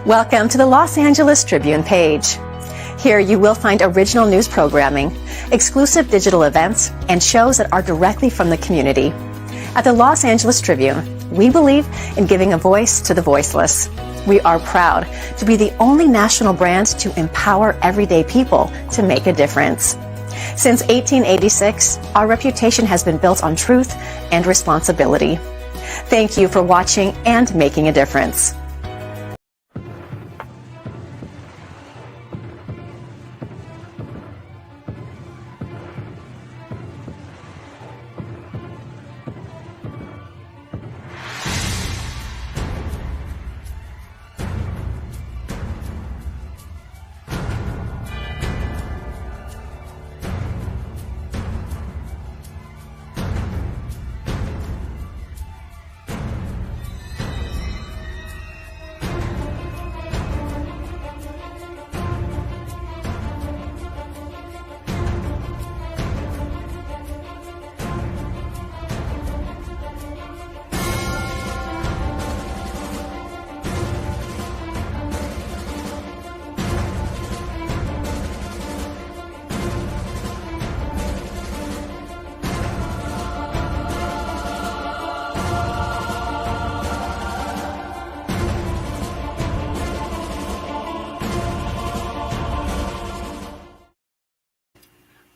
Welcome to the Los Angeles Tribune page. Here you will find original news programming, exclusive digital events, and shows that are directly from the community. At the Los Angeles Tribune, we believe in giving a voice to the voiceless. We are proud to be the only national brand to empower everyday people to make a difference. Since 1886, our reputation has been built on truth and responsibility. Thank you for watching and making a difference.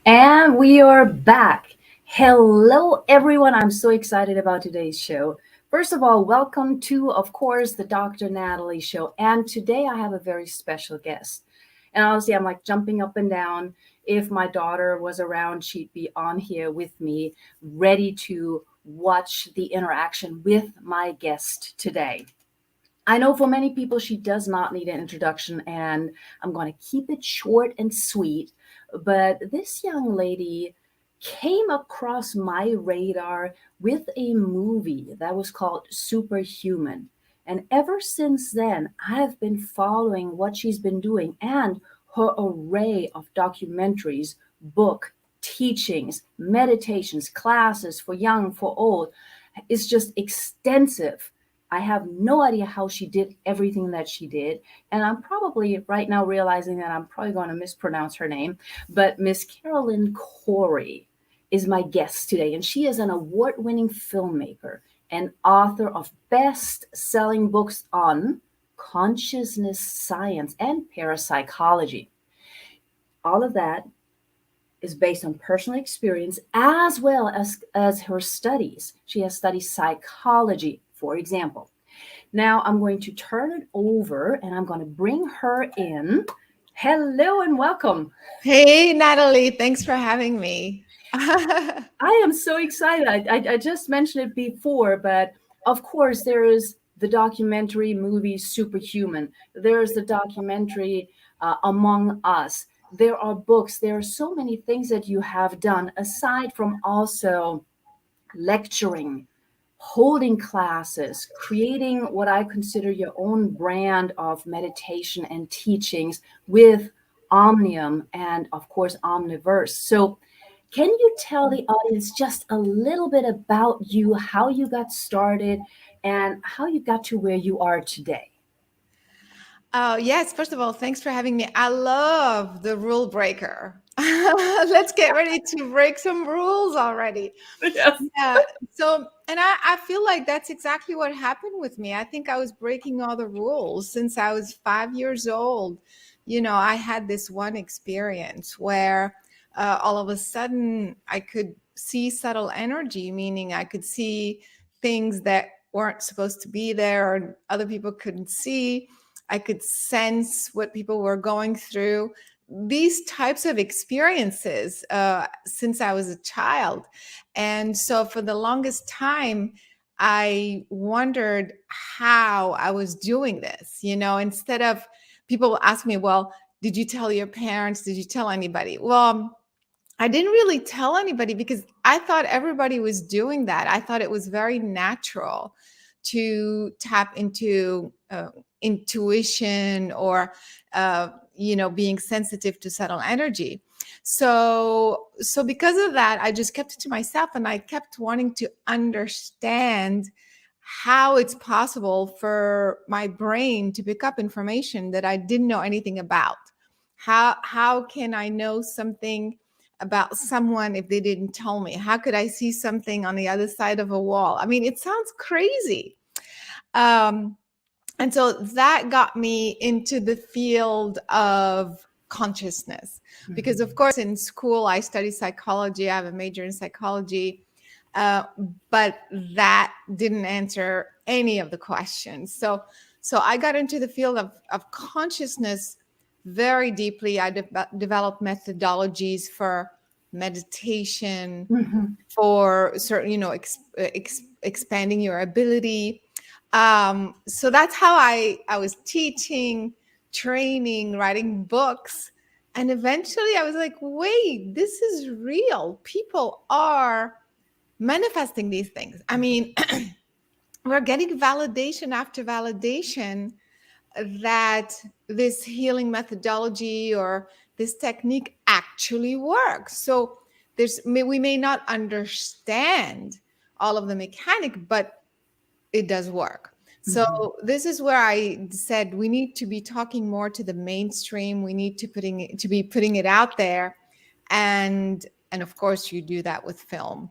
And we are back. Hello, everyone. I'm so excited about today's show. First of all, welcome to, of course, the Dr. Natalie show. And today I have a very special guest. And honestly, I'm like jumping up and down. If my daughter was around, she'd be on here with me, ready to watch the interaction with my guest today. I know for many people, she does not need an introduction, and I'm going to keep it short and sweet. But this young lady came across my radar with a movie that was called Superhuman. And ever since then, I've been following what she's been doing and her array of documentaries, book, teachings, meditations, classes for young, for old is just extensive. I have no idea how she did everything that she did. And I'm probably right now realizing that I'm probably going to mispronounce her name. But Miss Caroline Cory is my guest today. And she is an award-winning filmmaker and author of best-selling books on consciousness science and parapsychology. All of that is based on personal experience as well as her studies. She has studied psychology, for example. Now I'm going to turn it over and I'm going to bring her in. Hello and welcome. Hey, Natalie, thanks for having me. I am so excited. I just mentioned it before, but of course there is the documentary movie Superhuman. There's the documentary Among Us. There are books. There are so many things that you have done aside from also lecturing, holding classes, creating what I consider your own brand of meditation and teachings with Omnium and, of course, Omniverse. So can you tell the audience just a little bit about you, how you got started, and how you got to where you are today? Oh, yes. First of all, thanks for having me. I love the rule breaker. Let's get ready to break some rules already. Yes. Yeah. So, and I feel like that's exactly what happened with me. I think I was breaking all the rules since I was 5 years old. You know, I had this one experience where all of a sudden I could see subtle energy, meaning I could see things that weren't supposed to be there or other people couldn't see. I could sense what people were going through. These types of experiences since I was a child. And so for the longest time, I wondered how I was doing this. You know, instead of people ask me, well, did you tell your parents? Did you tell anybody? Well, I didn't really tell anybody because I thought everybody was doing that. I thought it was very natural to tap into intuition or being sensitive to subtle energy. So because of that, I just kept it to myself, and I kept wanting to understand how it's possible for my brain to pick up information that I didn't know anything about. How can I know something about someone if they didn't tell me? How could I see something on the other side of a wall? I mean, it sounds crazy. Um, and so that got me into the field of consciousness, because of course in school I studied psychology. I have a major in psychology, but that didn't answer any of the questions. So I got into the field of consciousness very deeply. I developed methodologies for meditation, for certain, expanding your ability. So that's how I was teaching, training, writing books. And eventually I was like, wait, this is real. People are manifesting these things. I mean, we're getting validation after validation that this healing methodology or this technique actually works. So we may not understand all of the mechanic, but it does work. So this is where I said we need to be talking more to the mainstream. We need to be putting it out there, and of course you do that with film.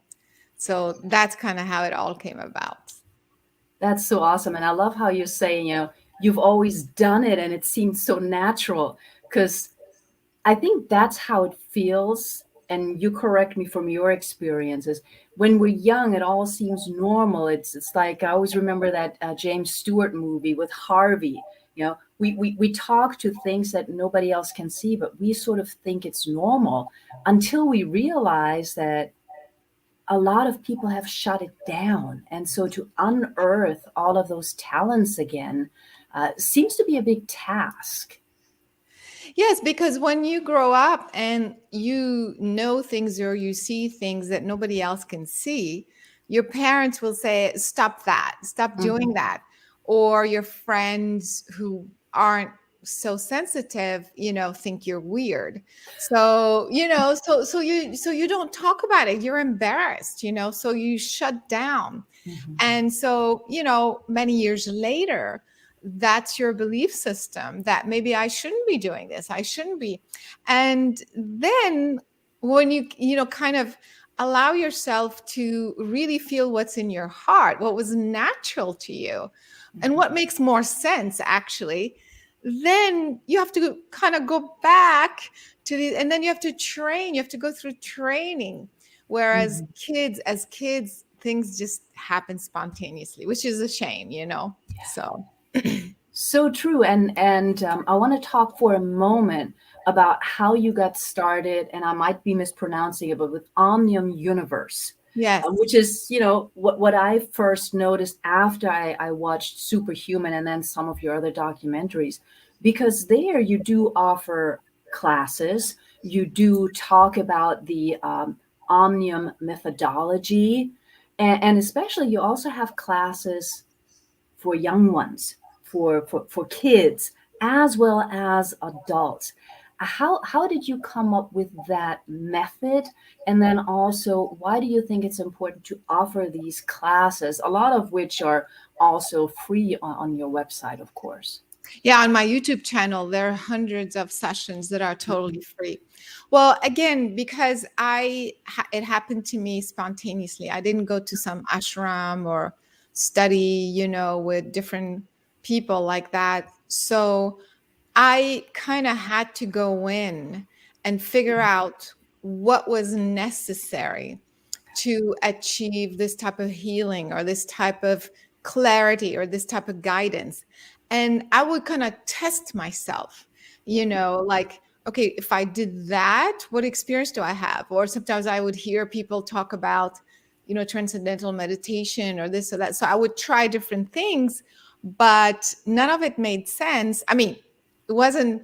So that's kind of how it all came about. That's so awesome. And I love how you're saying, you've always done it and it seems so natural, because I think that's how it feels. And you correct me from your experiences. When we're young, it all seems normal. It's like, I always remember that James Stewart movie with Harvey. We talk to things that nobody else can see, but we sort of think it's normal until we realize that a lot of people have shut it down. And so to unearth all of those talents again seems to be a big task. Yes, because when you grow up and you know things or you see things that nobody else can see, your parents will say, stop that, stop doing that. Or your friends who aren't so sensitive, think you're weird. So, so you don't talk about it. You're embarrassed, so you shut down. And so, many years later, that's your belief system that maybe I shouldn't be doing this. I shouldn't be. And then when you kind of allow yourself to really feel what's in your heart, what was natural to you, and what makes more sense, actually, then you have to kind of go back to and then you have to train. You have to go through training. Whereas as kids, things just happen spontaneously, which is a shame, So. So true. And I want to talk for a moment about how you got started, and I might be mispronouncing it, but with Omnium Universe. Yes. Which is, what I first noticed after I watched Superhuman and then some of your other documentaries, because there you do offer classes, you do talk about the Omnium methodology, and especially you also have classes for young ones, for kids, as well as adults. How did you come up with that method? And then also, why do you think it's important to offer these classes, a lot of which are also free on your website, of course? Yeah, on my YouTube channel, there are hundreds of sessions that are totally free. Well, again, because it happened to me spontaneously. I didn't go to some ashram or study, with different people like that. So I kind of had to go in and figure out what was necessary to achieve this type of healing or this type of clarity or this type of guidance. And I would kind of test myself, like, okay, if I did that, what experience do I have? Or sometimes I would hear people talk about, transcendental meditation or this or that. So I would try different things, but none of it made sense. I mean, it wasn't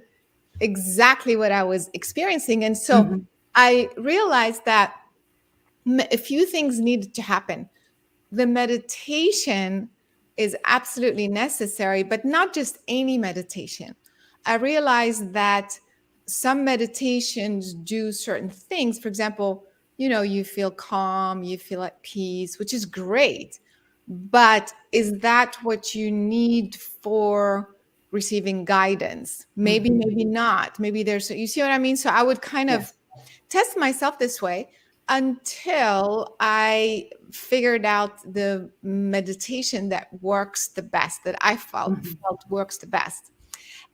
exactly what I was experiencing. And so I realized that a few things needed to happen. The meditation is absolutely necessary, but not just any meditation. I realized that some meditations do certain things. For example, you feel calm, you feel at peace, which is great. But is that what you need for receiving guidance? Maybe, Mhm. maybe not. Maybe there's, you see what I mean? So I would kind of Yes. test myself this way until I figured out the meditation that works the best, that I Mhm. felt works the best.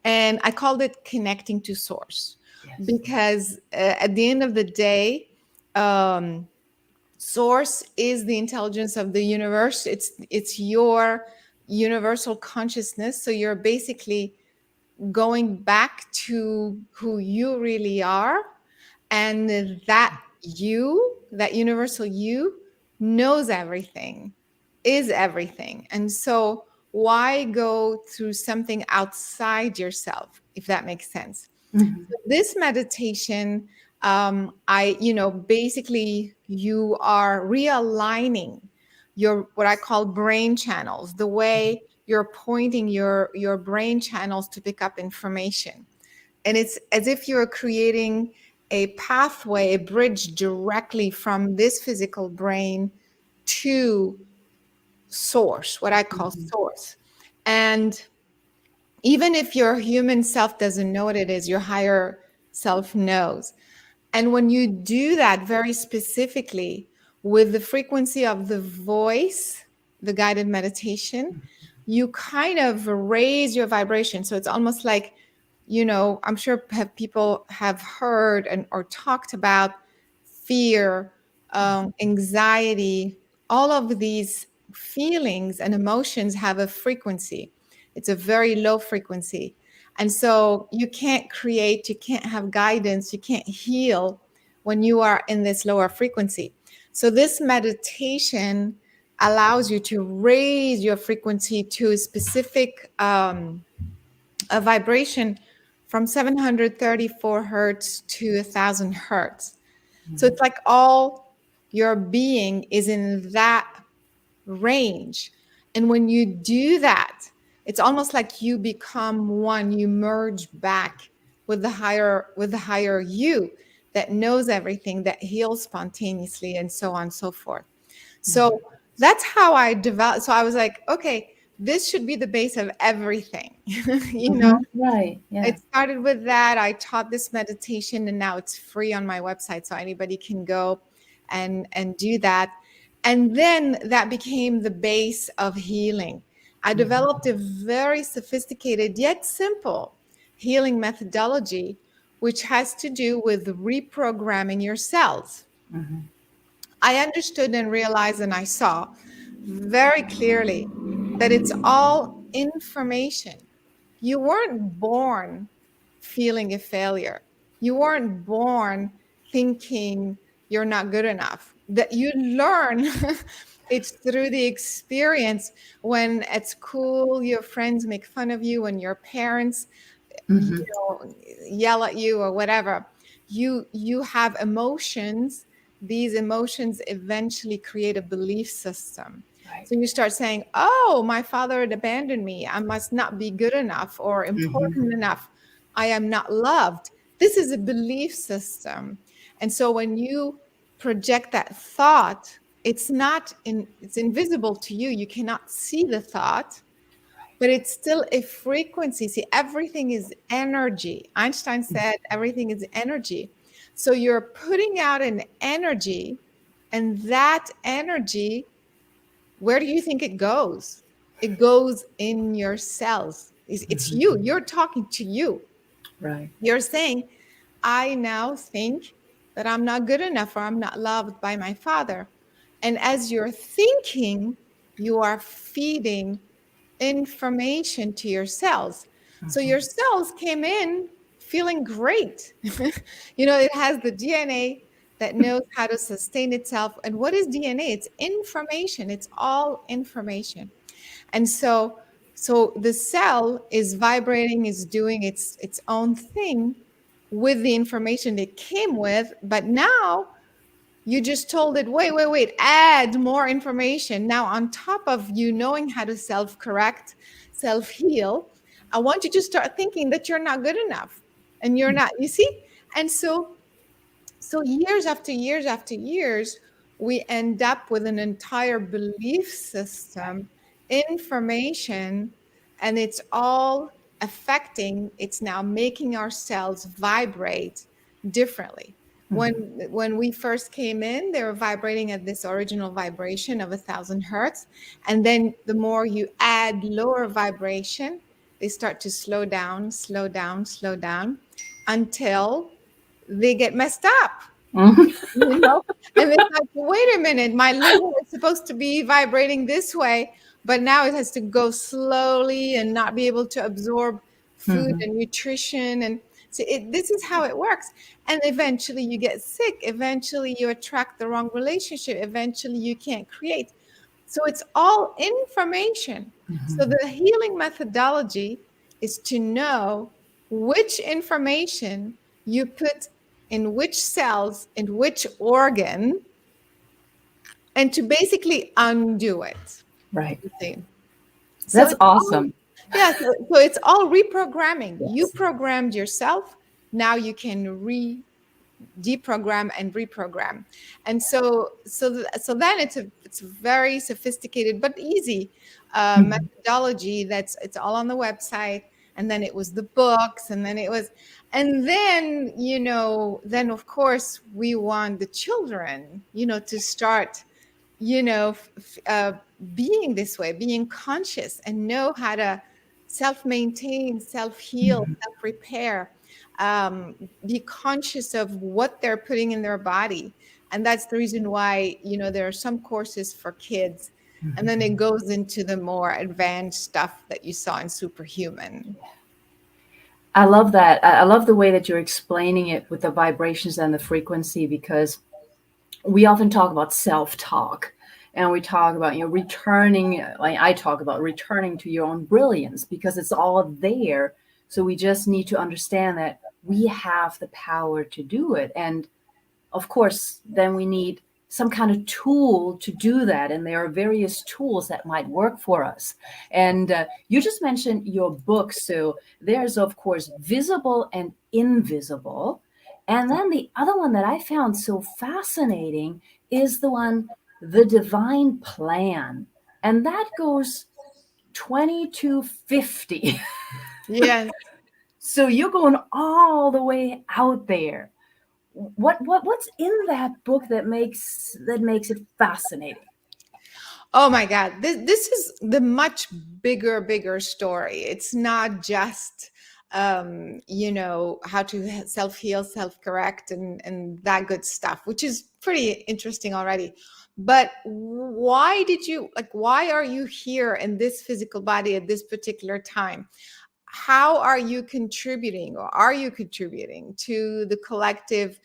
And I called it connecting to source, Yes. because at the end of the day, um, source is the intelligence of the universe. It's your universal consciousness. So you're basically going back to who you really are, and that universal you knows everything, is everything. And so why go through something outside yourself, if that makes sense? Mhm. This meditation, basically you are realigning your, what I call brain channels, the way you're pointing your brain channels to pick up information. And it's as if you're creating a pathway, a bridge directly from this physical brain to source, what I call Mhm. source. And even if your human self doesn't know what it is, your higher self knows. And when you do that very specifically with the frequency of the voice, the guided meditation, you kind of raise your vibration. So it's almost like, I'm sure people have heard and or talked about fear, anxiety, all of these feelings and emotions have a frequency. It's a very low frequency. And so you can't create, you can't have guidance, you can't heal when you are in this lower frequency. So this meditation allows you to raise your frequency to a specific a vibration from 734 hertz to 1,000 hertz. So it's like all your being is in that range. And when you do that, it's almost like you become one, you merge back with the higher you that knows everything, that heals spontaneously, and so on and so forth. So that's how I developed. So I was like, okay, this should be the base of everything. Mhm. Right. Yeah. It started with that. I taught this meditation, and now it's free on my website, so anybody can go and do that. And then that became the base of healing. I developed a very sophisticated yet simple healing methodology, which has to do with reprogramming your cells. Mhm. I understood and realized, and I saw very clearly that it's all information. You weren't born feeling a failure. You weren't born thinking you're not good enough. That you learn it's through the experience. When at school your friends make fun of you, when your parents you Mhm. yell at you or whatever, you have emotions. These emotions eventually create a belief system. Right. So you start saying, oh, my father had abandoned me, I must not be good enough or Mhm. important enough, I am not loved. This is a belief system. And so when you project that thought, it's invisible to you, you cannot see the thought, but it's still a frequency. See, everything is energy. Einstein said everything is energy. So you're putting out an energy, and that energy, where do you think it goes? It goes in your cells. It's you. You're talking to you. Right. You're saying, I now think that I'm not good enough or I'm not loved by my father. And as you're thinking, you are feeding information to your cells. So your cells came in feeling great. It has the DNA that knows how to sustain itself. And what is DNA? It's information. It's all information. And so the cell is vibrating, is doing its own thing with the information it came with, but now you just told it, wait, add more information. Now, on top of you knowing how to self correct, self heal, I want you to start thinking that you're not good enough and you're not, you see? And so years after years after years, we end up with an entire belief system, information, and it's all affecting, it's now making our cells vibrate differently. when Mhm. when we first came in, they were vibrating at this original vibration of 1,000 hertz, and then the more you add lower vibration, they start to slow down, slow down, slow down, until they get messed up. Mhm. you know and it's like, wait a minute, my liver is supposed to be vibrating this way, but now it has to go slowly and not be able to absorb food Mhm. and nutrition. And so this is how it works. And eventually you get sick, eventually you attract the wrong relationship, eventually you can't create. So it's all information. So Mhm. the healing methodology is to know which information you put in which cells, in which organ, and to basically undo it. Right. You see. So That's it's all, awesome. yeah, so it's all reprogramming. You Yes. programmed yourself. Now you can deprogram and reprogram. And so then it's a very sophisticated but easy Mhm. methodology. It's all on the website. And then it was the books, and then it was, and then then of course we want the children to start being this way, being conscious, and know how to self-maintain, self-heal, Mhm. self-repair, be conscious of what they're putting in their body. And that's the reason why there are some courses for kids, and then it Mhm. goes into the more advanced stuff that you saw in Superhuman. I love that. I love the way that you're explaining it with the vibrations and the frequency, because we often talk about self-talk, and we talk about returning, like I talk about returning to your own brilliance, because it's all there. So we just need to understand that we have the power to do it. And of course, then we need some kind of tool to do that. And there are various tools that might work for us. And you just mentioned your book. So there's, of course, visible and invisible. And then the other one that I found so fascinating is the one, The Divine Plan. And that goes 20 to 50. Yes. So you're going all the way out there. What's in that book that makes it fascinating? Oh my God. This is the much bigger story. It's not just how to self-heal, self-correct, and that good stuff, which is pretty interesting already. But why are you here in this physical body at this particular time? How are you contributing, or are you contributing to the collective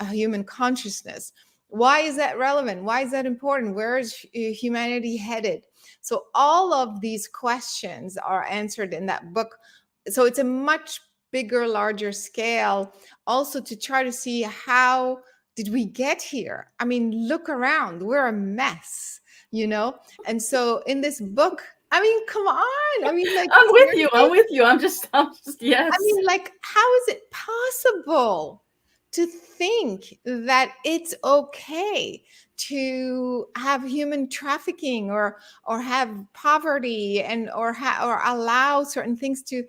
human consciousness? Why is that relevant? Why is that important? Where is humanity headed? So all of these questions are answered in that book. So it's a much bigger, larger scale, also to try to see, how did we get here? I mean, look around, we're a mess, you know? And so in this book, I mean, come on. I mean, like, I'm with you. I'm seriously? with you. I'm just I yes. mean, like, how is it possible to think that it's okay to have human trafficking, or have poverty, and or allow certain things to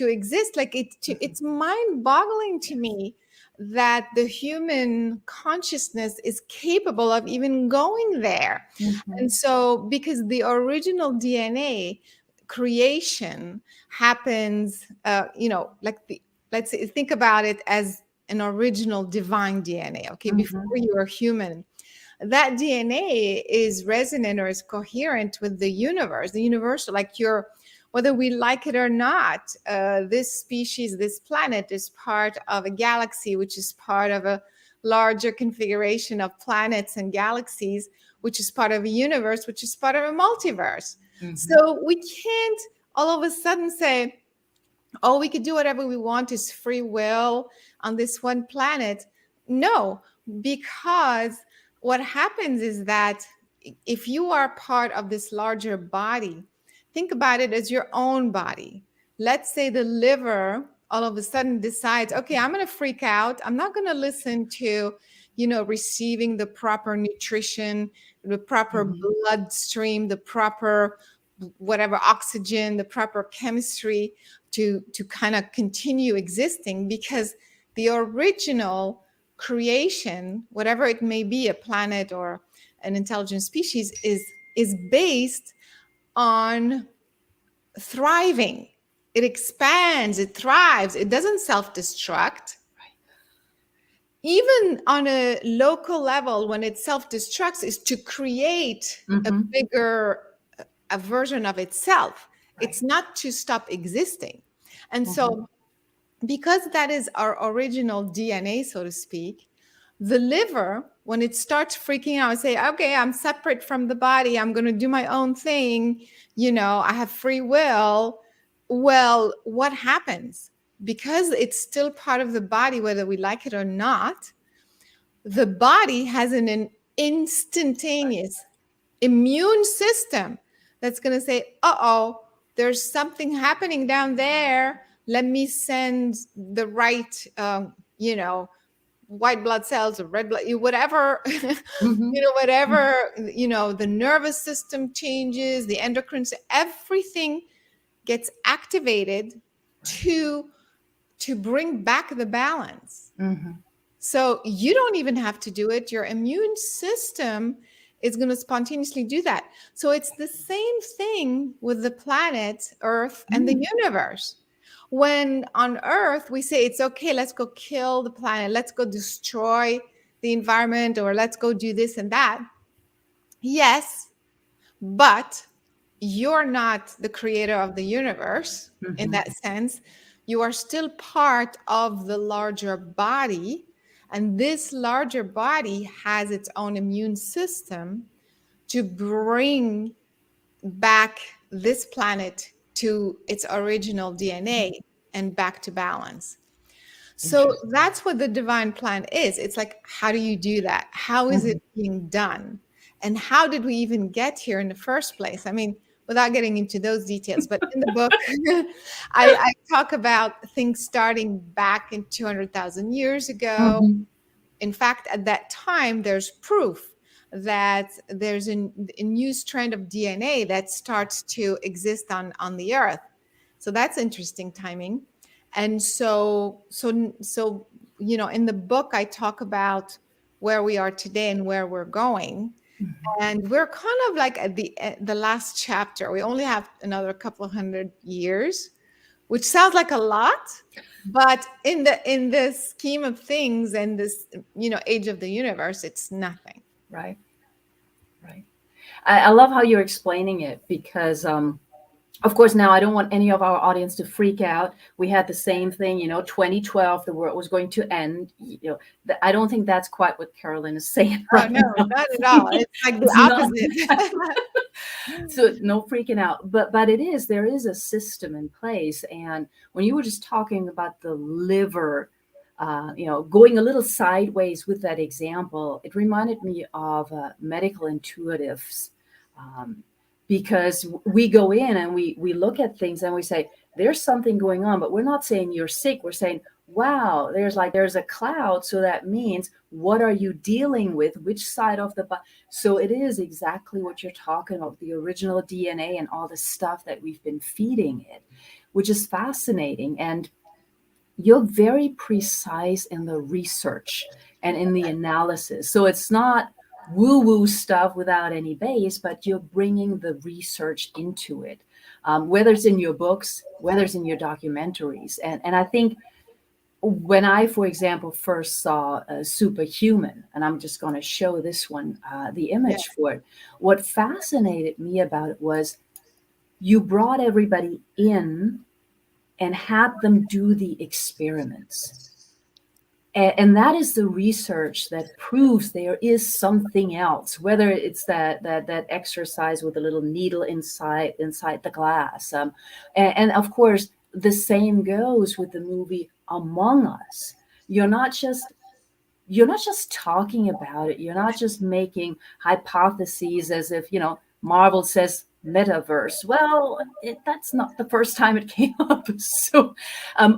exist? Like, it's mind-boggling to me that the human consciousness is capable of even going there. And Mhm. so, because the original DNA creation happens, like let's say, think about it as an original divine DNA. Okay, before Mhm. you are human, that DNA is resonant, or is coherent with the universe, the universal. Like, whether we like it or not, this species, this planet, is part of a galaxy, which is part of a larger configuration of planets and galaxies, which is part of a universe, which is part of a multiverse. Mhm. So we can't all of a sudden say, oh, we could do whatever we want, is free will on this one planet. No, because what happens is that if you are part of this larger body, think about it as your own body. Let's say the liver all of a sudden decides, okay, I'm going to freak out. I'm not going to listen to, receiving the proper nutrition, the proper Mhm. bloodstream, the proper whatever oxygen, the proper chemistry to kind of continue existing, because the original creation, whatever it may be, a planet or an intelligent species, is based on thriving. It expands, it thrives, it doesn't self-destruct. Even on a local level, when it self-destructs, is to create a Mhm. bigger a version of itself. Right. It's not to stop existing. And Mhm. so, because that is our original DNA, so to speak, the liver, when it starts freaking out and say, okay, I'm separate from the body, I'm going to do my own thing, I have free will. Well, what happens? Because it's still part of the body, whether we like it or not, the body has an instantaneous immune system that's going to say, uh-oh, there's something happening down there. Let me send the right, white blood cells or red blood, whatever, Mhm. whatever, the nervous system changes, the endocrine, everything gets activated to bring back the balance. Mhm. So you don't even have to do it. Your immune system is going to spontaneously do that. So it's the same thing with the planet Earth and the universe. When on Earth we say it's okay, let's go kill the planet, let's go destroy the environment, or let's go do this and that. Yes, but you're not the creator of the universe in Mhm. that sense. You are still part of the larger body. And this larger body has its own immune system to bring back this planet to its original DNA and back to balance. So Interesting. that's what the divine plan is. It's like, how do you do that? How is Mhm. it being done? And how did we even get here in the first place? I mean, without getting into those details, but in the book, I talk about things starting back in 200,000 years ago. Mhm. In fact, at that time, there's proof that there's a new strand of DNA that starts to exist on the earth. So that's interesting timing. And so in the book I talk about where we are today and where we're going. Mhm. And we're kind of like at the last chapter. We only have another couple of 100 years, which sounds like a lot, but in the scheme of things and this age of the universe, it's nothing. Right. Right. I love how you're explaining it because, of course, now I don't want any of our audience to freak out. We had the same thing, 2012, the world was going to end. I don't think that's quite what Carolyn is saying Oh right no, now. not at all. It's like the It's not. opposite. So no freaking out. But there is a system in place. And when you were just talking about the liver, going a little sideways with that example, it reminded me of medical intuitives. Um, because we go in and we look at things and we say there's something going on, but we're not saying you're sick. We're saying, wow, there's a cloud, so that means what are you dealing with, which side of the body. So it is exactly what you're talking about, the original DNA and all the stuff that we've been feeding it, which is fascinating. And you're very precise in the research and in the analysis. So it's not woo-woo stuff without any base, but you're bringing the research into it, whether it's in your books, whether it's in your documentaries. And I think when I, for example, first saw Superhuman, and I'm just going to show this one, the Yeah. image for it, what fascinated me about it was you brought everybody in and had them do the experiments. And that is the research that proves there is something else, whether it's that exercise with a little needle inside the glass. And of course, the same goes with the movie Among Us. You're not just talking about it. You're not just making hypotheses as if, Marvel says metaverse. Well, that's not the first time it came up. So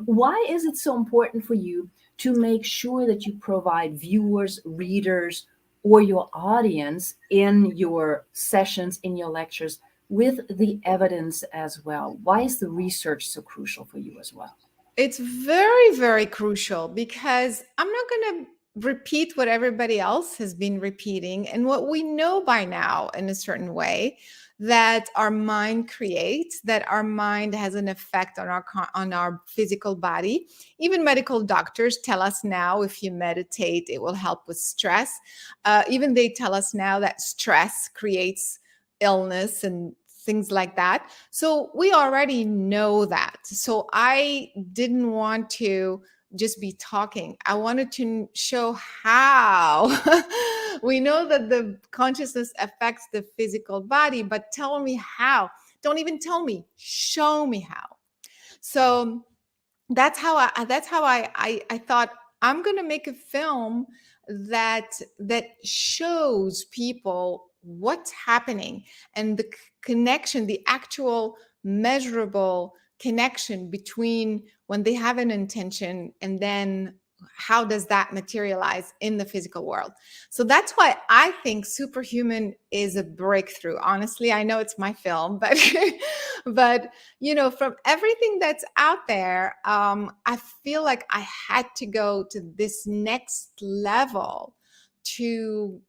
why is it so important for you to make sure that you provide viewers, readers, or your audience in your sessions, in your lectures, with the evidence as well? Why is the research so crucial for you as well? It's very, very crucial because I'm not going to repeat what everybody else has been repeating and what we know by now in a certain way, that our mind creates, that our mind has an effect on our physical body. Even medical doctors tell us now, if you meditate, it will help with stress. Even they tell us now that stress creates illness and things like that. So we already know that. So I didn't want to just be talking. I wanted to show how we know that the consciousness affects the physical body, but tell me how. Don't even tell me, show me how. So that's how I thought I'm going to make a film that shows people what's happening and the connection, the actual measurable connection between when they have an intention and then how does that materialize in the physical world. So that's why I think Superhuman is a breakthrough. Honestly, I know it's my film, but but from everything that's out there, I feel like I had to go to this next level to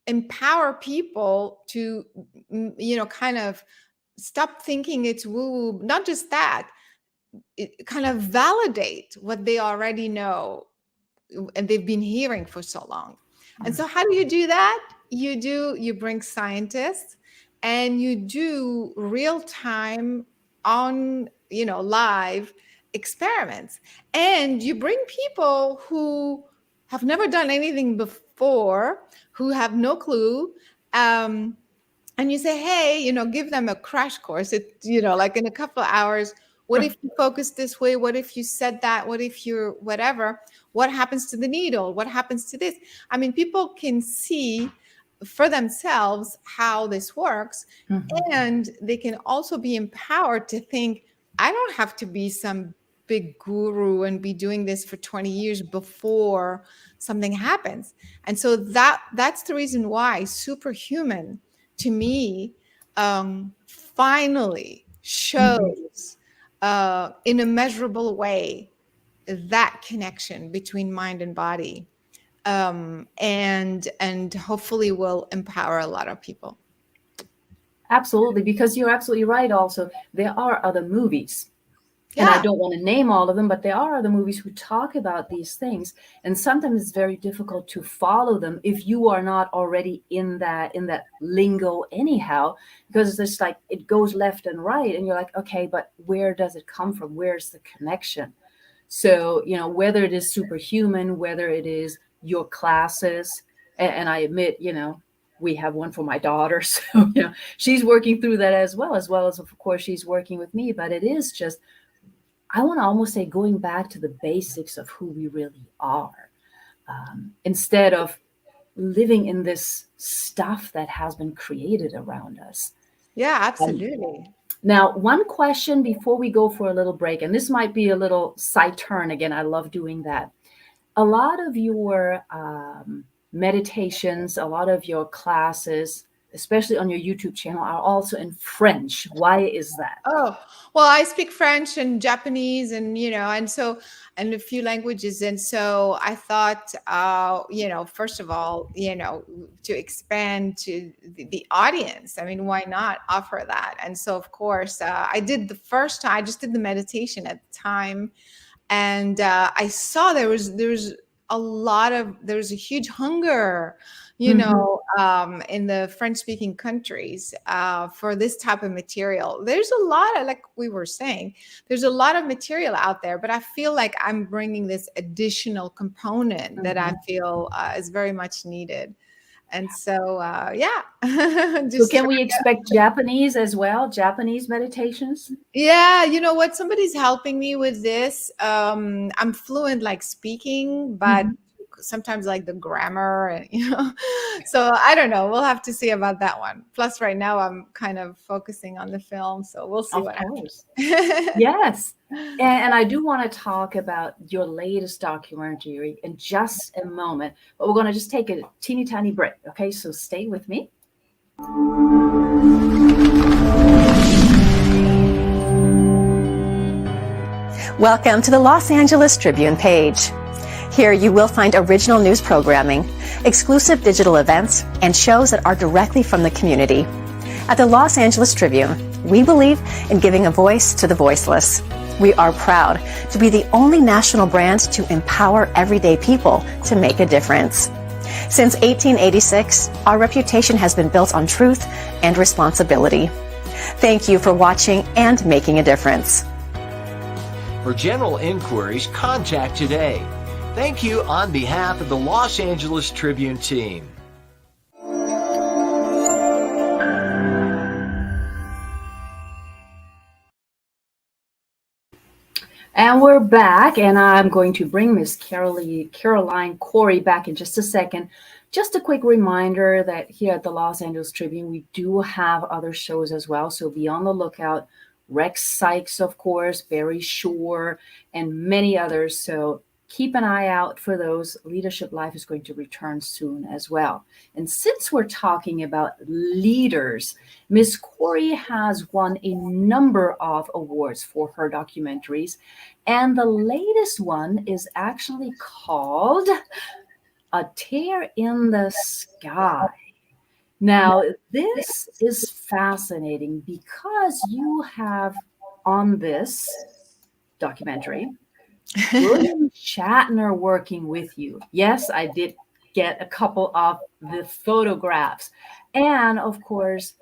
empower people to kind of stop thinking it's woo woo. Not just that, kind of validate what they already know and they've been hearing for so long. And so how do you do that? You bring scientists and you do real time on, live experiments. And you bring people who have never done anything before, who have no clue. And you say, hey, give them a crash course. Like in a couple of hours, what if you focus this way? What if you said that? What if you're whatever? What happens to the needle? What happens to this? I mean, people can see for themselves how this works. Mm-hmm. And they can also be empowered to think, I don't have to be some big guru and be doing this for 20 years before something happens. And so that's the reason why Superhuman, to me, finally shows in a measurable way that connection between mind and body, and hopefully will empower a lot of people. Absolutely, because you're absolutely right. Also, there are other movies, and I Yeah. don't want to name all of them, but there are other movies who talk about these things, and sometimes it's very difficult to follow them if you are not already in that lingo anyhow, because it's just like it goes left and right, and you're like, okay, but where does it come from? Where's the connection? So, whether it is Superhuman, whether it is your classes, and I admit, we have one for my daughter. So, she's working through that as well as, of course, she's working with me. But it is just, I want to almost say going back to the basics of who we really are, instead of living in this stuff that has been created around us. Yeah, absolutely. Now, one question before we go for a little break, and this might be a little side turn again. I love doing that. A lot of your meditations, a lot of your classes, especially on your YouTube channel, are also in French. Why is that? Oh, well, I speak French and Japanese and, and a few languages. And so I thought, first of all, to expand to the audience. I mean, why not offer that? And so, of course, I did the first time, I just did the meditation at the time. And I saw there was a huge hunger, in the French speaking countries for this type of material. There's a lot of, like we were saying, there's a lot of material out there, but I feel like I'm bringing this additional component that I feel is very much needed. And so, yeah. So can we expect Japanese as well? Japanese meditations? Yeah, you know what? Somebody's helping me with this. I'm fluent like speaking, but to sometimes like the grammar and, so I don't know. We'll have to see about that one. Plus right now I'm kind of focusing on the film, so we'll see Of what course. happens. Yes. And I do want to talk about your latest documentary in just a moment, but we're going to just take a teeny tiny break. Okay, so stay with me. Welcome to the Los Angeles Tribune page. Here you will find original news programming, exclusive digital events, and shows that are directly from the community. At the Los Angeles Tribune, we believe in giving a voice to the voiceless. We are proud to be the only national brand to empower everyday people to make a difference. Since 1886, our reputation has been built on truth and responsibility. Thank you for watching and making a difference. For general inquiries, contact today. Thank you on behalf of the Los Angeles Tribune team. And we're back, and I'm going to bring Miss Caroline Cory back in just a second. Just a quick reminder that here at the Los Angeles Tribune, we do have other shows as well, so be on the lookout. Rex Sykes, of course, Barry Shore, and many others. So keep an eye out for those. Leadership Life is going to return soon as well. And since we're talking about leaders, Miss Cory has won a number of awards for her documentaries. And the latest one is actually called A Tear in the Sky. Now, this is fascinating because you have on this documentary William Shatner working with you. Yes, I did get a couple of the photographs. And of course,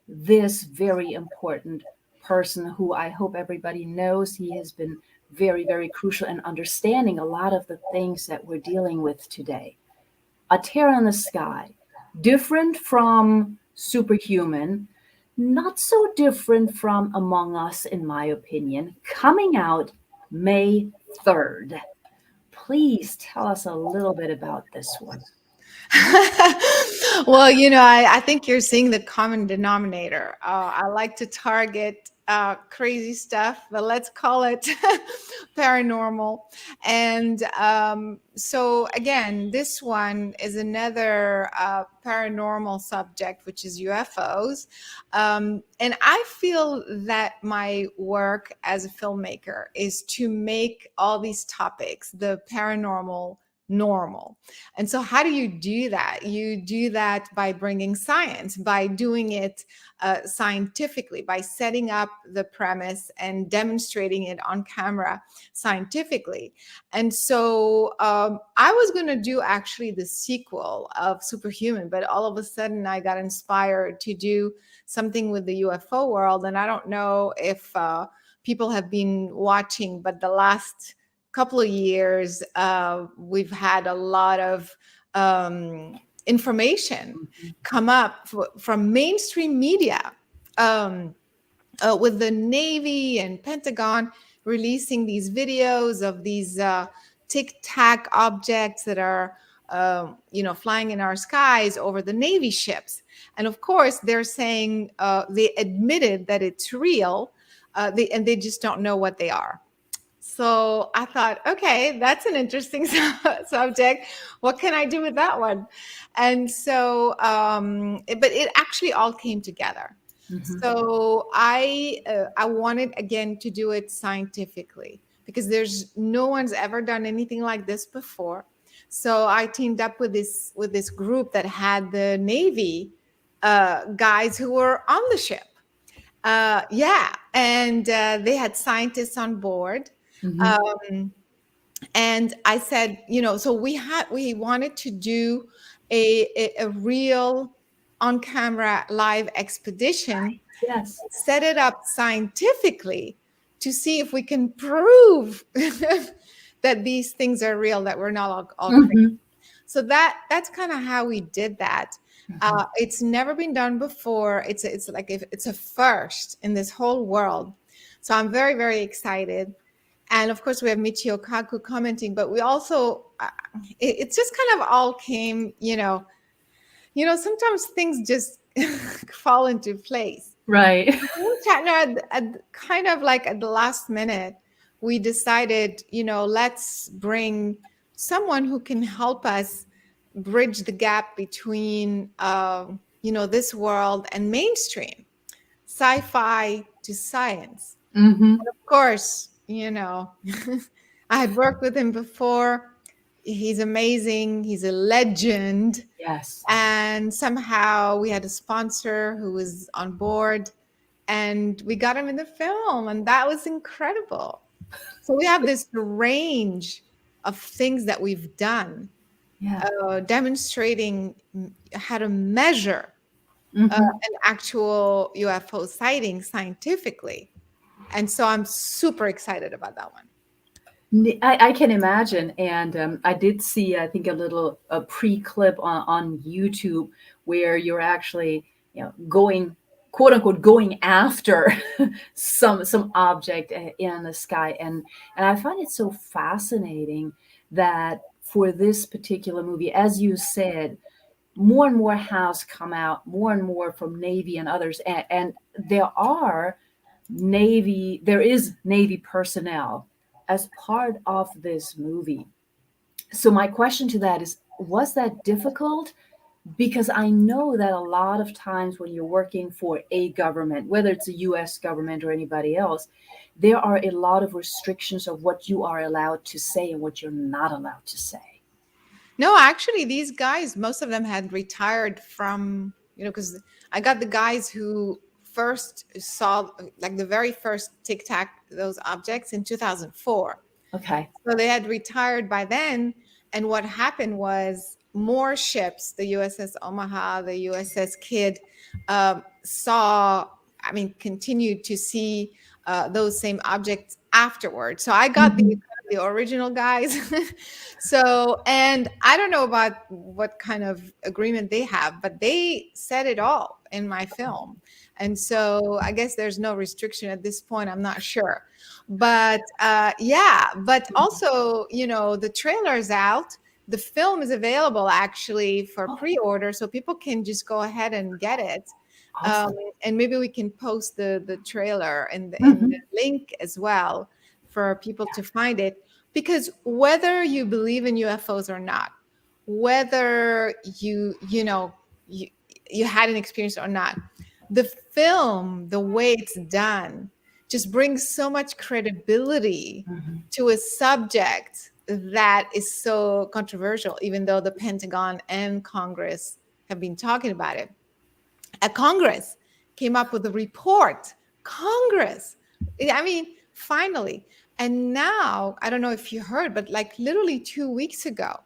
this very important person who I hope everybody knows, he has been very, very crucial in understanding a lot of the things that we're dealing with today. A Tear in the Sky. Different from Superhuman, not so different from Among Us, in my opinion, coming out May 3rd. Please tell us a little bit about this one. Well, I think you're seeing the common denominator. I like to target crazy stuff, but let's call it paranormal. And so again, this one is another paranormal subject, which is UFOs. And I feel that my work as a filmmaker is to make all these topics, the paranormal, normal. And so how do you do that? You do that by bringing science, by doing it scientifically, by setting up the premise and demonstrating it on camera scientifically. And so I was going to do actually the sequel of Superhuman, but all of a sudden I got inspired to do something with the UFO world. And I don't know if people have been watching, but the last couple of years, we've had a lot of information come up from mainstream media with the Navy and Pentagon releasing these videos of these tic-tac objects that are flying in our skies over the Navy ships. And of course, they're saying they admitted that it's real, and they just don't know what they are. So I thought, okay, that's an interesting subject. What can I do with that one? And so, but it actually all came together. Mm-hmm. So I wanted, again, to do it scientifically because there's no one's ever done anything like this before. So I teamed up with this group that had the Navy guys who were on the ship. And they had scientists on board. Mm-hmm. And I said, so we wanted to do a real on-camera live expedition. Yes. Set it up scientifically to see if we can prove that these things are real, that we're not all crazy. Mm-hmm. So that's kind of how we did that. Mm-hmm. It's never been done before. It's a first in this whole world. So I'm very, very excited. And of course, we have Michio Kaku commenting, but we also, it just kind of all came, sometimes things just fall into place. Right. Kind of like at the last minute, we decided, let's bring someone who can help us bridge the gap between, this world and mainstream sci-fi to science. Mm-hmm. Of course, I had worked with him before. He's amazing. He's a legend. Yes. And somehow we had a sponsor who was on board and we got him in the film, and that was incredible. So we have this range of things that we've done, demonstrating how to measure an actual UFO sighting scientifically. And so I'm super excited about that one. I can imagine. And I did see, I think, a pre-clip on YouTube where you're actually, going, quote unquote, going after some object in the sky. And I find it so fascinating that for this particular movie, as you said, more and more has come out, more and more from Navy and others. And there is Navy personnel as part of this movie. So my question to that is, was that difficult? Because I know that a lot of times when you're working for a government, whether it's the US government or anybody else, there are a lot of restrictions of what you are allowed to say and what you're not allowed to say. No, actually, these guys, most of them had retired from, because I got the guys who first saw, like, the very first Tic Tac, those objects in 2004. Okay. So they had retired by then. And what happened was more ships, the USS Omaha, the USS Kidd, continued to see those same objects afterwards. So I got the original guys. So, and I don't know about what kind of agreement they have, but they said it all in my film. And so I guess there's no restriction at this point. I'm not sure. But but also, the trailer's out. The film is available actually for pre-order, so people can just go ahead and get it. Awesome. And maybe we can post the trailer and the link as well for people to find it. Because whether you believe in UFOs or not, whether you had an experience or not, the film, the way it's done, just brings so much credibility to a subject that is so controversial, even though the Pentagon and Congress have been talking about it. Congress came up with a report. Congress, finally. And now, I don't know if you heard, but like literally 2 weeks ago,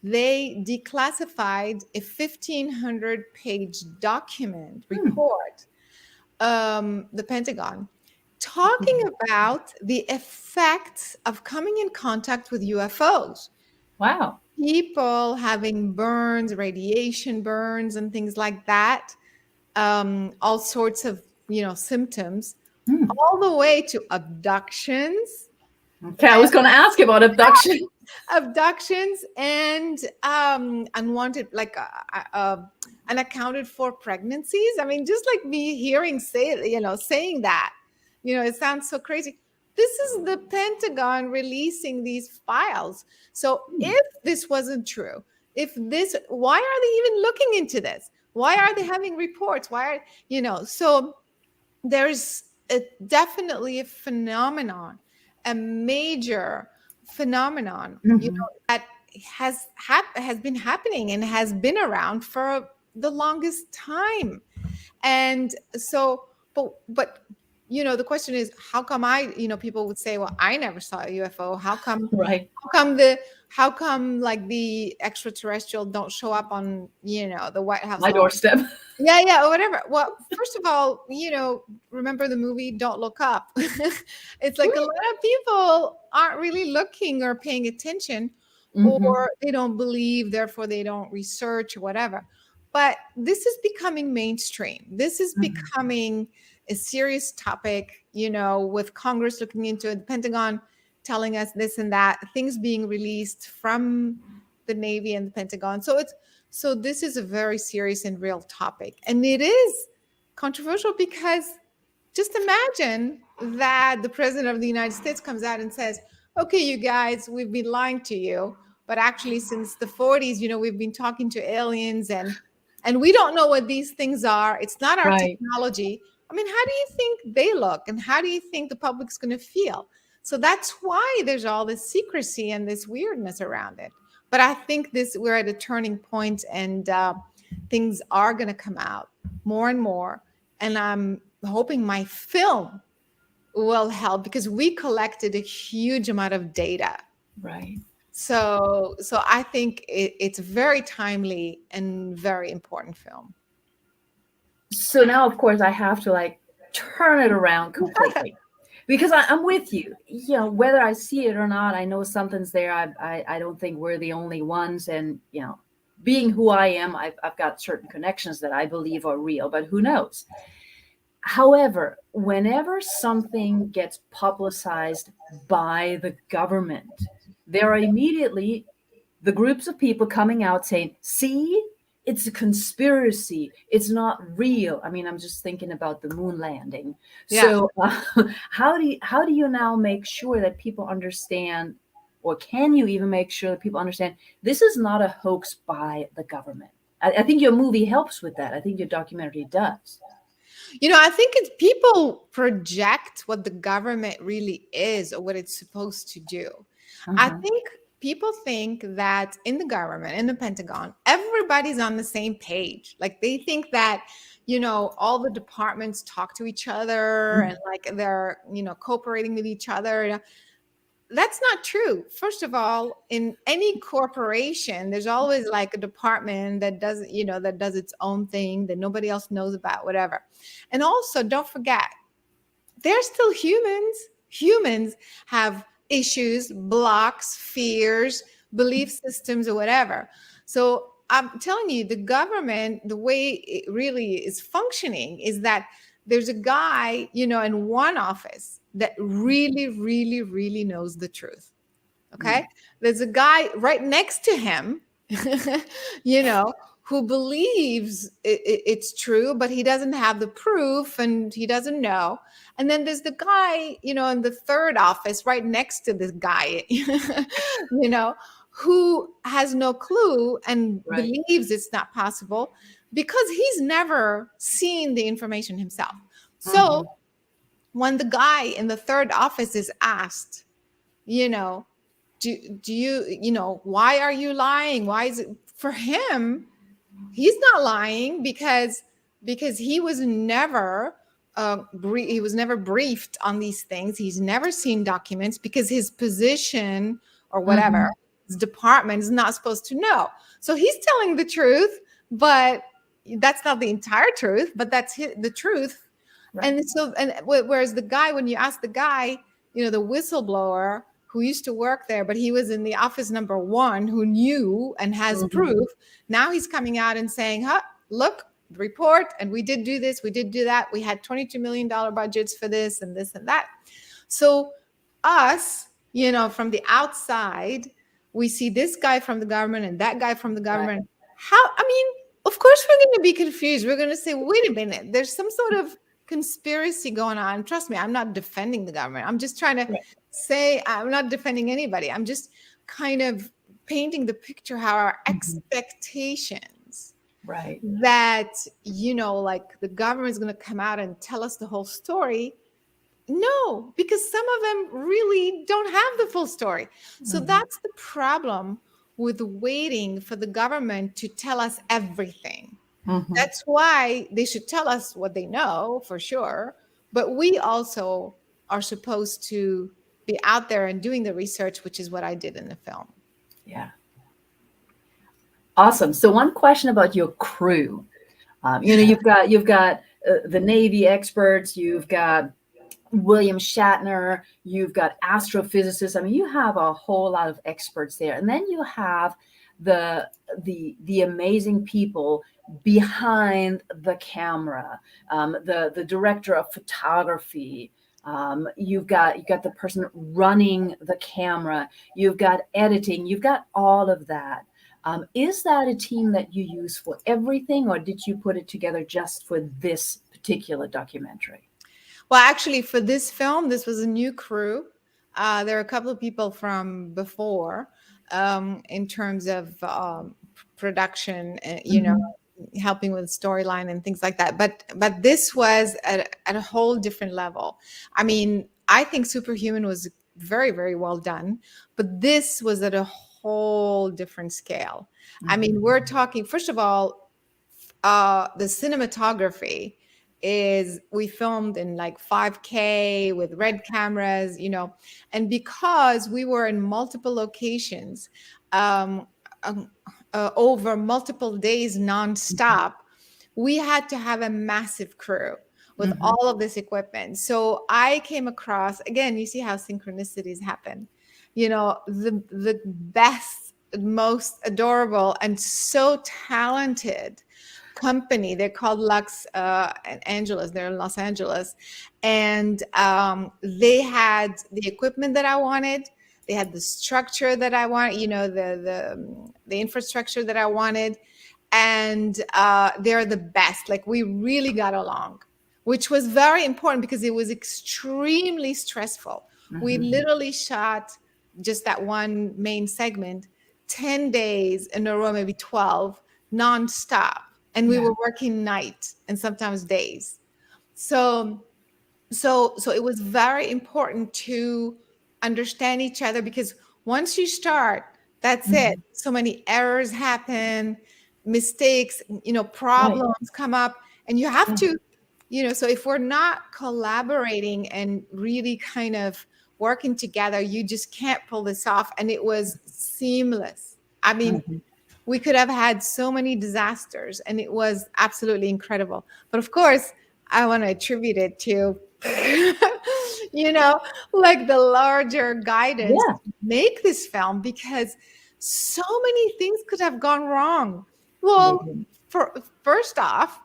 they declassified a 1,500-page document report, the Pentagon, talking about the effects of coming in contact with UFOs. Wow. People having burns, radiation burns, and things like that. All sorts of, symptoms, all the way to abductions. Okay, I was going to ask about abduction. Abductions and unwanted, like unaccounted for pregnancies. I mean, just like me saying that, it sounds so crazy. This is the Pentagon releasing these files. So if this wasn't true, why are they even looking into this? Why are they having reports? So there's definitely a phenomenon, a major phenomenon, that has been happening and has been around for the longest time. And so, but the question is, how come people would say, well, I never saw a UFO. How come, right? How come like the extraterrestrial don't show up on, the White House? My doorstep. Yeah, or whatever. Well, first of all, remember the movie Don't Look Up. It's like a lot of people aren't really looking or paying attention, or they don't believe, therefore they don't research or whatever. But this is becoming mainstream. This is becoming a serious topic, with Congress looking into it, the Pentagon telling us this and that, things being released from the Navy and the Pentagon. So this is a very serious and real topic. And it is controversial because just imagine that the president of the United States comes out and says, okay, you guys, we've been lying to you. But actually, since the 40s, we've been talking to aliens and we don't know what these things are. It's not our Right. technology. I mean, how do you think they look? And how do you think the public's going to feel? So that's why there's all this secrecy and this weirdness around it. But I think we're at a turning point, and things are going to come out more and more. And I'm hoping my film will help because we collected a huge amount of data. Right. So I think it's a very timely and very important film. So now, of course, I have to turn it around completely. Because I'm with you. Whether I see it or not, I know something's there. I don't think we're the only ones. And, being who I am, I've got certain connections that I believe are real, but who knows? However, whenever something gets publicized by the government, there are immediately the groups of people coming out saying, see, it's a conspiracy. It's not real. I mean, I'm just thinking about the moon landing. Yeah. So how do you now make sure that people understand, or can you even make sure that people understand this is not a hoax by the government? I think your movie helps with that. I think your documentary does. I think it's people project what the government really is or what it's supposed to do. I think people think that in the government, in the Pentagon, everybody's on the same page. Like they think that, all the departments talk to each other and they're, cooperating with each other. That's not true. First of all, in any corporation, there's always a department that does, that does its own thing that nobody else knows about, whatever. And also, don't forget, they're still humans. Humans have issues, blocks, fears, belief systems, or whatever. So I'm telling you, the government, the way it really is functioning is that there's a guy, in one office that really, really, really knows the truth. Okay. There's a guy right next to him, who believes it's true, but he doesn't have the proof and he doesn't know. And then there's the guy, in the third office right next to this guy, who has no clue and believes it's not possible because he's never seen the information himself. So when the guy in the third office is asked, do you, why are you lying? Why is it for him? He's not lying because he was never briefed on these things. He's never seen documents because his position or whatever, his department is not supposed to know. So he's telling the truth, but that's not the entire truth, but that's the truth. Right. And whereas the guy, when you ask the guy, the whistleblower who used to work there, but he was in the office number 1 who knew and has proof. Now he's coming out and saying, look, the report, and we did do this, we did do that. We had $22 million budgets for this and this and that. So us, from the outside, we see this guy from the government and that guy from the government. Right. Of course we're going to be confused. We're going to say, wait a minute, there's some sort of conspiracy going on. Trust me, I'm not defending the government. I'm just trying to say I'm not defending anybody. I'm just kind of painting the picture how our expectations, right, that the government is going to come out and tell us the whole story. No, because some of them really don't have the full story. So that's the problem with waiting for the government to tell us everything. That's why they should tell us what they know for sure. But we also are supposed to be out there and doing the research, which is what I did in the film. Yeah. Awesome. So one question about your crew. You've got the Navy experts, you've got William Shatner, you've got astrophysicists. I mean, you have a whole lot of experts there. And then you have the amazing people behind the camera, the director of photography, You've got the person running the camera. You've got editing. You've got all of that. Is that a team that you use for everything, or did you put it together just for this particular documentary? Well, actually, for this film, this was a new crew. There are a couple of people from before, in terms of production, helping with storyline and things like that. But this was at a whole different level. I mean, I think Superhuman was very, very well done, but this was at a whole different scale. I mean, we're talking, first of all, the cinematography is, we filmed in like 5K with red cameras, and because we were in multiple locations, um, over multiple days nonstop, we had to have a massive crew with all of this equipment. So I came across, again, you see how synchronicities happen, the best, most adorable, and so talented company. They're called Lux Angeles. They're in Los Angeles, and they had the equipment that I wanted. They had the structure that I want. The infrastructure that I wanted, and they're the best. Like, we really got along, which was very important because it was extremely stressful. We literally shot just that one main segment 10 days in a row, maybe 12, nonstop. And we were working night and sometimes days. So it was very important to understand each other, because once you start, that's it. So many errors happen, mistakes, problems come up, and you have to, so if we're not collaborating and really kind of working together, you just can't pull this off. And it was seamless. I mean, we could have had so many disasters, and it was absolutely incredible. But of course, I want to attribute it to, like the larger guidance to make this film, because so many things could have gone wrong. Well, first off,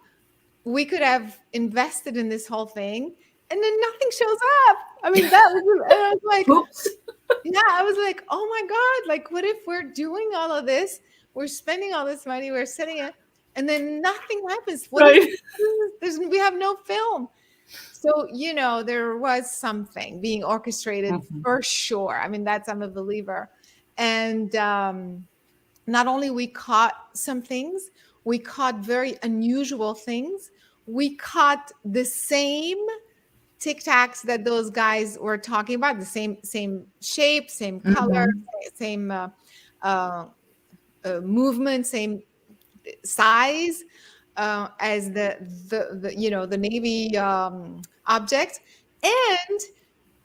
we could have invested in this whole thing, and then nothing shows up. I mean, that was, I was like, I was like, oh my God, like, what if we're doing all of this? We're spending all this money, we're setting it, and then nothing happens. We have no film. So, there was something being orchestrated for sure. I mean, I'm a believer. And not only we caught some things, we caught very unusual things. We caught the same Tic Tacs that those guys were talking about, the same shape, same color, same movement, same size as the Navy object, and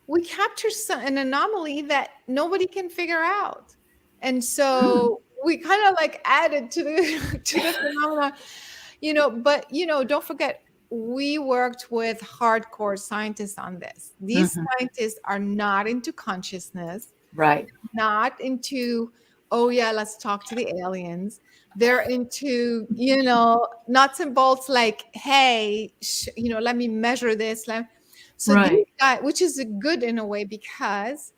we capture an anomaly that nobody can figure out, and so we kind of like added to the phenomena, But don't forget, we worked with hardcore scientists on this. These scientists are not into consciousness, Right. not into, oh yeah, let's talk to the aliens. They're into, nuts and bolts, like, hey, let me measure this. So these guys, which is good in a way, because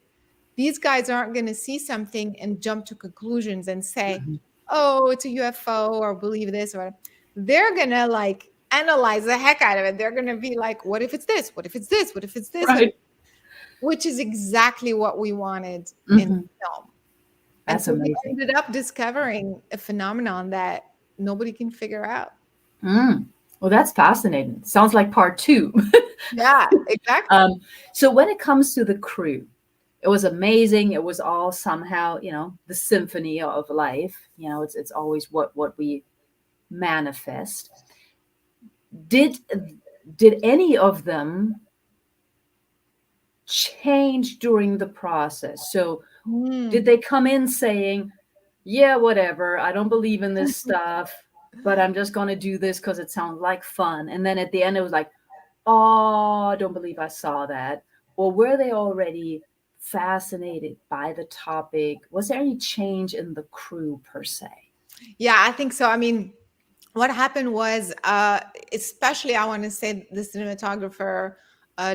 these guys aren't going to see something and jump to conclusions and say, oh, it's a UFO, or believe this, or they're going to like analyze the heck out of it. They're going to be like, what if it's this? What if it's this? What if it's this? Right. Which is exactly what we wanted in film. That's so amazing. We ended up discovering a phenomenon that nobody can figure out. Well, that's fascinating. Sounds like part 2. Yeah, exactly. So when it comes to the crew, it was amazing. It was all somehow, the symphony of life. It's always what we manifest. Did any of them change during the process? So did they come in saying, yeah, whatever, I don't believe in this stuff, but I'm just going to do this because it sounds like fun. And then at the end, it was like, oh, I don't believe I saw that. Or were they already fascinated by the topic? Was there any change in the crew per se? Yeah, I think so. I mean, what happened was, especially I want to say the cinematographer,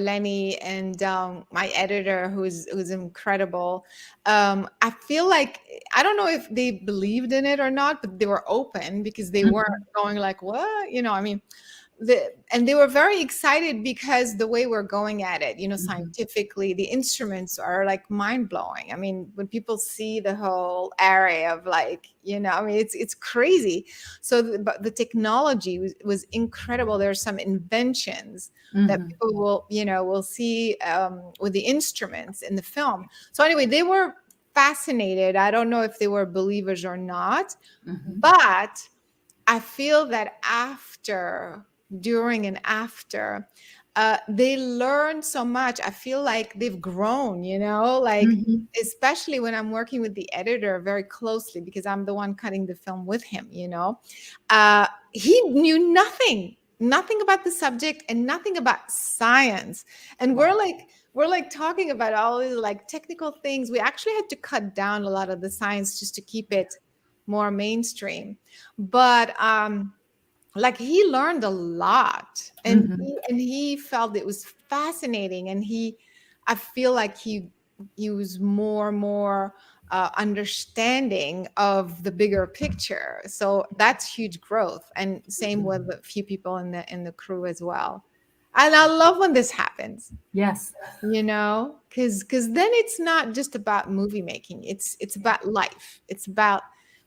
Lenny, and my editor, who's incredible. I feel like, I don't know if they believed in it or not, but they were open because they weren't Mhm. going like, what? I mean, and they were very excited because the way we're going at it, Mhm. scientifically, the instruments are like mind blowing. I mean, when people see the whole array of like, I mean, it's crazy. So but the technology was incredible. There's some inventions that Mhm. people will see with the instruments in the film. So anyway, they were fascinated. I don't know if they were believers or not, Mhm. but I feel that during and after, they learn so much. I feel like they've grown, like, Mhm. especially when I'm working with the editor very closely because I'm the one cutting the film with him. He knew nothing about the subject and nothing about science. And Wow. we're like talking about all these like technical things. We actually had to cut down a lot of the science just to keep it more mainstream. But like he learned a lot, and Mhm. he felt it was fascinating, and I feel like he was more understanding of the bigger picture. So that's huge growth, and same with a few people in the crew as well. And I love when this happens, Yes. because then it's not just about movie making. It's about life. It's about,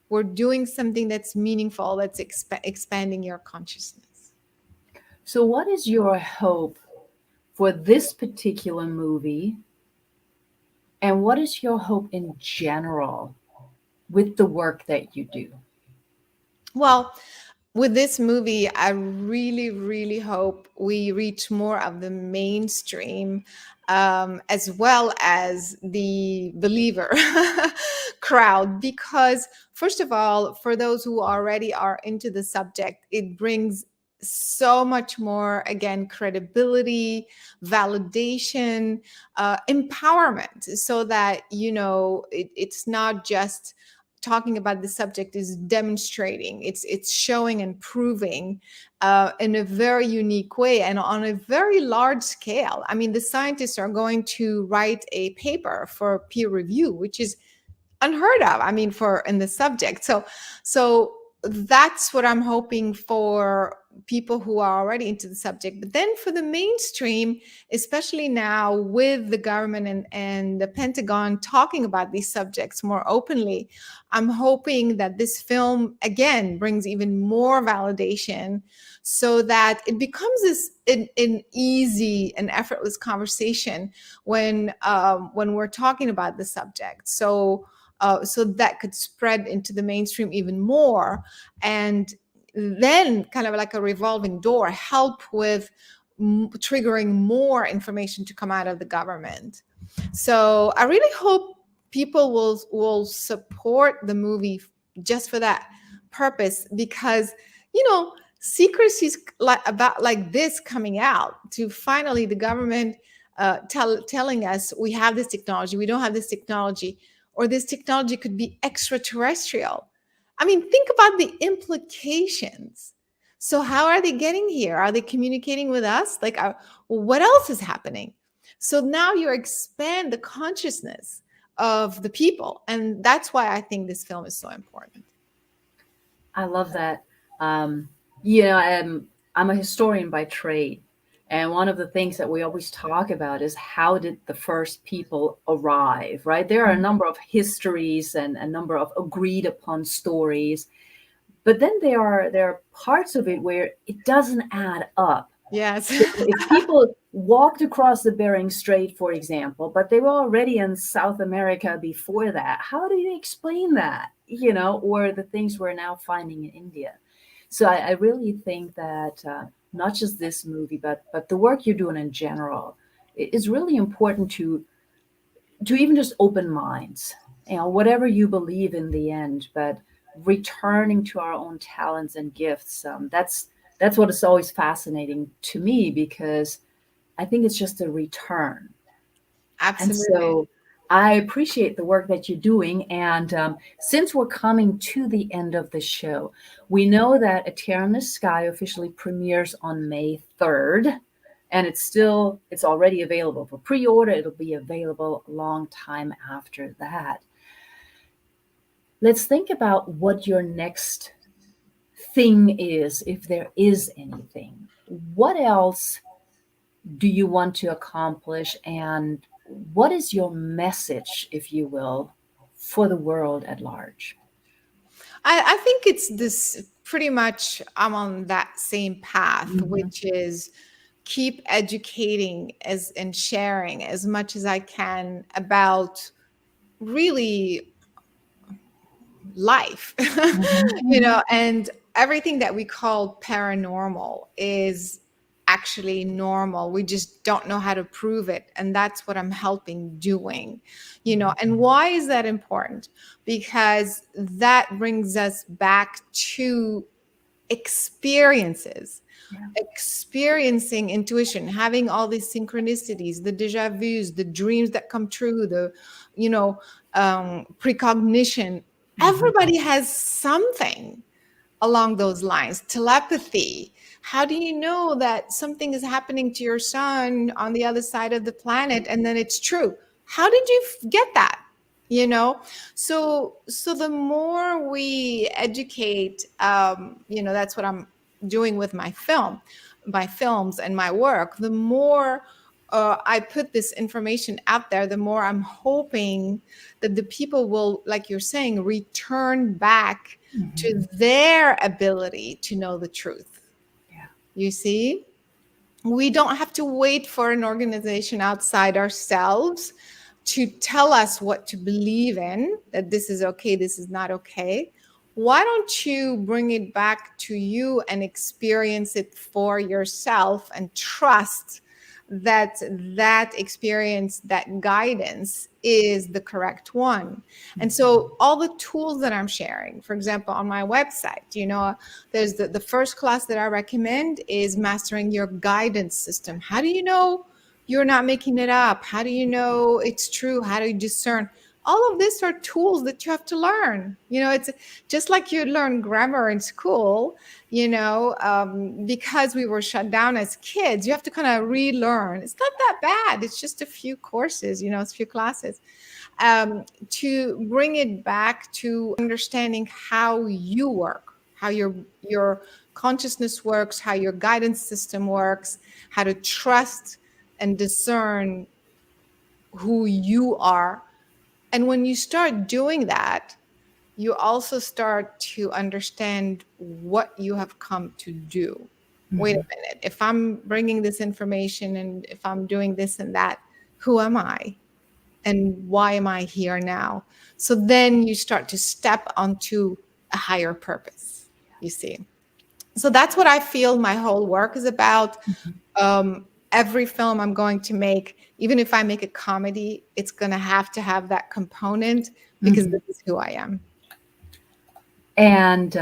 we're doing something that's meaningful, that's expanding your consciousness. So, what is your hope for this particular movie? And what is your hope in general with the work that you do? Well, with this movie, I really, really hope we reach more of the mainstream, as well as the believer crowd. Because, first of all, for those who already are into the subject, it brings so much more, again, credibility, validation, empowerment, so that, it's not just talking about the subject, is demonstrating, it's showing and proving in a very unique way and on a very large scale. I mean, the scientists are going to write a paper for peer review, which is unheard of, I mean, for in the subject. So that's what I'm hoping for people who are already into the subject. But then for the mainstream, especially now with the government and the Pentagon talking about these subjects more openly, I'm hoping that this film again brings even more validation, so that it becomes an easy and effortless conversation when we're talking about the subject. So that could spread into the mainstream even more, and then kind of like a revolving door, help with triggering more information to come out of the government. So I really hope people will support the movie just for that purpose, because secrecies about like this coming out, to finally the government telling us we have this technology, we don't have this technology, or this technology could be extraterrestrial. I mean, think about the implications. So how are they getting here? Are they communicating with us? Like, what else is happening? So now you expand the consciousness of the people. And that's why I think this film is so important. I love that. Um, I'm a historian by trade. And one of the things that we always talk about is how did the first people arrive, right? There are a number of histories and a number of agreed upon stories, but then there are parts of it where it doesn't add up. Yes. So if people walked across the Bering Strait, for example, but they were already in South America before that, how do you explain that? Or the things we're now finding in India. So I really think that not just this movie, but the work you're doing in general is really important to even just open minds. Whatever you believe in the end, but returning to our own talents and gifts. That's what is always fascinating to me, because I think it's just a return. And Absolutely. so I appreciate the work that you're doing. And since we're coming to the end of the show, we know that A Tear in the Sky officially premieres on May 3rd. And it's already available for pre-order. It'll be available a long time after that. Let's think about what your next thing is, if there is anything. What else do you want to accomplish, and what is your message, if you will, for the world at large? I think it's this pretty much, I'm on that same path, which is keep educating and sharing as much as I can about really life, and everything that we call paranormal is actually normal. We just don't know how to prove it. And that's what I'm helping doing, and why is that important? Because that brings us back to experiences. Experiencing intuition, having all these synchronicities, the deja vus, the dreams that come true, the precognition. Everybody has something along those lines. Telepathy. How do you know that something is happening to your son on the other side of the planet and then it's true? How did you get that? So the more we educate, that's what I'm doing with my films and my work. The more I put this information out there, the more I'm hoping that the people will, like you're saying, return back to their ability to know the truth. Yeah. You see, we don't have to wait for an organization outside ourselves to tell us what to believe in, that this is okay, this is not okay. Why don't you bring it back to you and experience it for yourself and trust that experience, that guidance is the correct one. And so all the tools that I'm sharing, for example, on my website, there's the first class that I recommend is mastering your guidance system. How do you know you're not making it up? How do you know it's true? How do you discern? All of these are tools that you have to learn. It's just like you learn grammar in school, because we were shut down as kids, you have to kind of relearn. It's not that bad. It's just a few courses, it's a few classes, to bring it back to understanding how you work, how your consciousness works, how your guidance system works, how to trust and discern who you are. And when you start doing that, you also start to understand what you have come to do. Wait a minute, if I'm bringing this information and if I'm doing this and that, who am I? And why am I here now? So then you start to step onto a higher purpose, you see. So that's what I feel my whole work is about. Every film I'm going to make, even if I make a comedy, it's going to have that component because this is who I am. And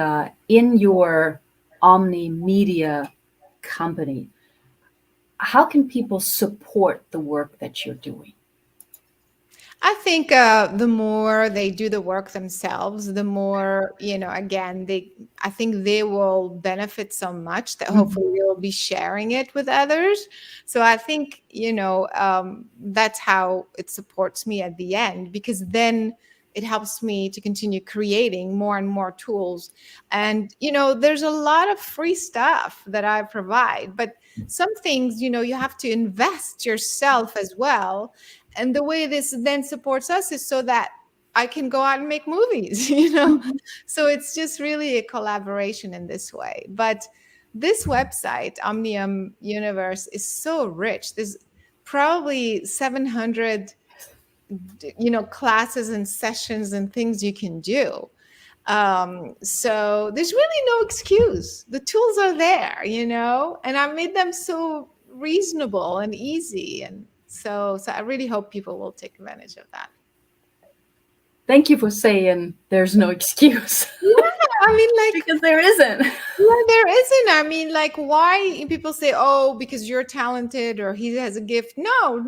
in your Omni Media company, how can people support the work that you're doing? I think the more they do the work themselves, the more, again, I think they will benefit so much that hopefully they will be sharing it with others. So I think, that's how it supports me at the end, because then it helps me to continue creating more and more tools. And, there's a lot of free stuff that I provide, but some things, you have to invest yourself as well. And the way this then supports us is so that I can go out and make movies, So it's just really a collaboration in this way. But this website, Omnium Universe, is so rich. There's probably 700, classes and sessions and things you can do. So there's really no excuse. The tools are there, and I made them so reasonable and easy. And so I really hope people will take advantage of that. Thank you for saying there's no excuse. Yeah, because there isn't. Yeah, there isn't. Why people say, oh, because you're talented or he has a gift. No.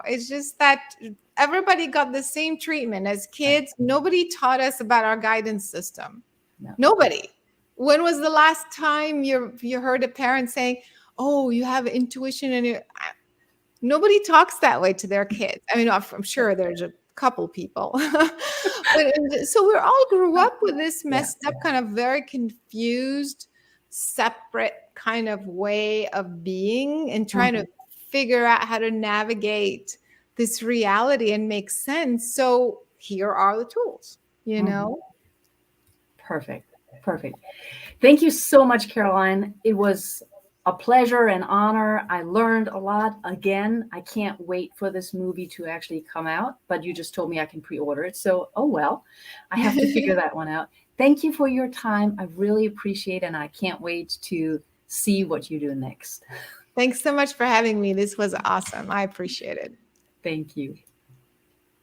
It's just that everybody got the same treatment as kids. Nobody taught us about our guidance system. No. Nobody. When was the last time you heard a parent saying, oh, you have intuition, and nobody talks that way to their kids. I mean, I'm sure there's a couple people, so we all grew up with this messed up, kind of very confused, separate kind of way of being, and trying to figure out how to navigate this reality and make sense. So here are the tools, you know? Perfect. Thank you so much, Caroline. It was a pleasure and honor. I learned a lot. Again, I can't wait for this movie to actually come out, but you just told me I can pre-order it. So, oh well, I have to figure that one out. Thank you for your time. I really appreciate it, and I can't wait to see what you do next. Thanks so much for having me. This was awesome. I appreciate it. Thank you.